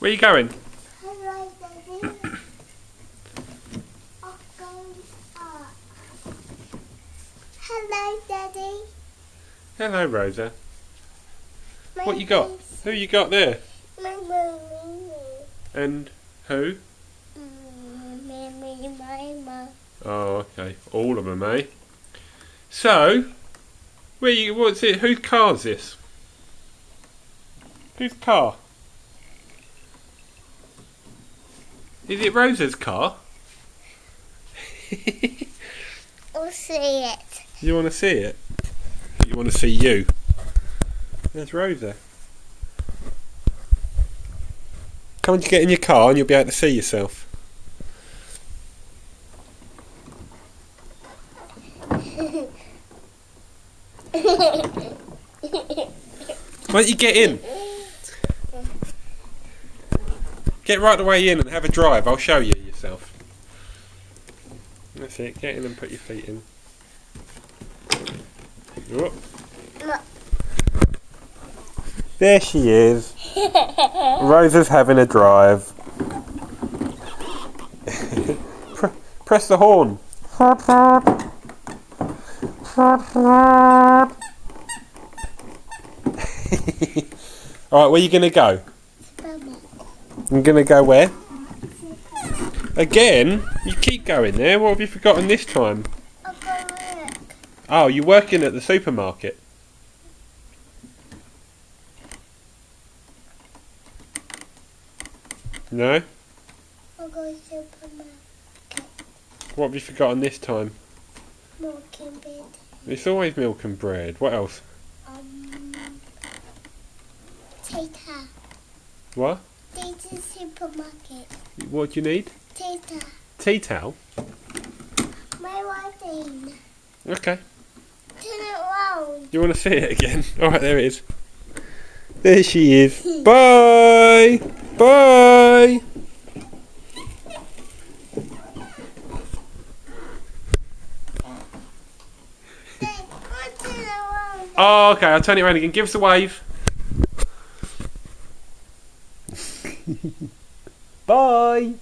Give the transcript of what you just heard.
Where are you going? Hello, Daddy. I'm going up. Hello, Daddy. Hello, Rosa. My What you got? face. Who you got there? My mommy. And who? Mommy, mama. Oh, okay. All of them, eh? So, what's it? Whose car is this? Whose car? Is it Rosa's car? I'll see it. You want to see it? You want to see you? There's Rosa. Come on, you get in your car and you'll be able to see yourself. Why don't you get in? Get right the way in and have a drive. I'll show you yourself. That's it. Get in and put your feet in. Whoop. There she is. Rosa's having a drive. Press the horn. Alright, where are you going to go? I'm going to go where? Again? You keep going there. What have you forgotten this time? I'll go work. Oh, you're working at the supermarket. No? I'll go to supermarket. What have you forgotten this time? Milk and bread. It's always milk and bread. What else? Tata. What? Tata supermarket. What do you need? Tata. Tea towel? My wine. Okay. Turn it round. You want to see it again? Alright, there it is. There she is. Bye! Bye! Turn it around. Oh, okay, I'll turn it around again. Give us a wave. Bye!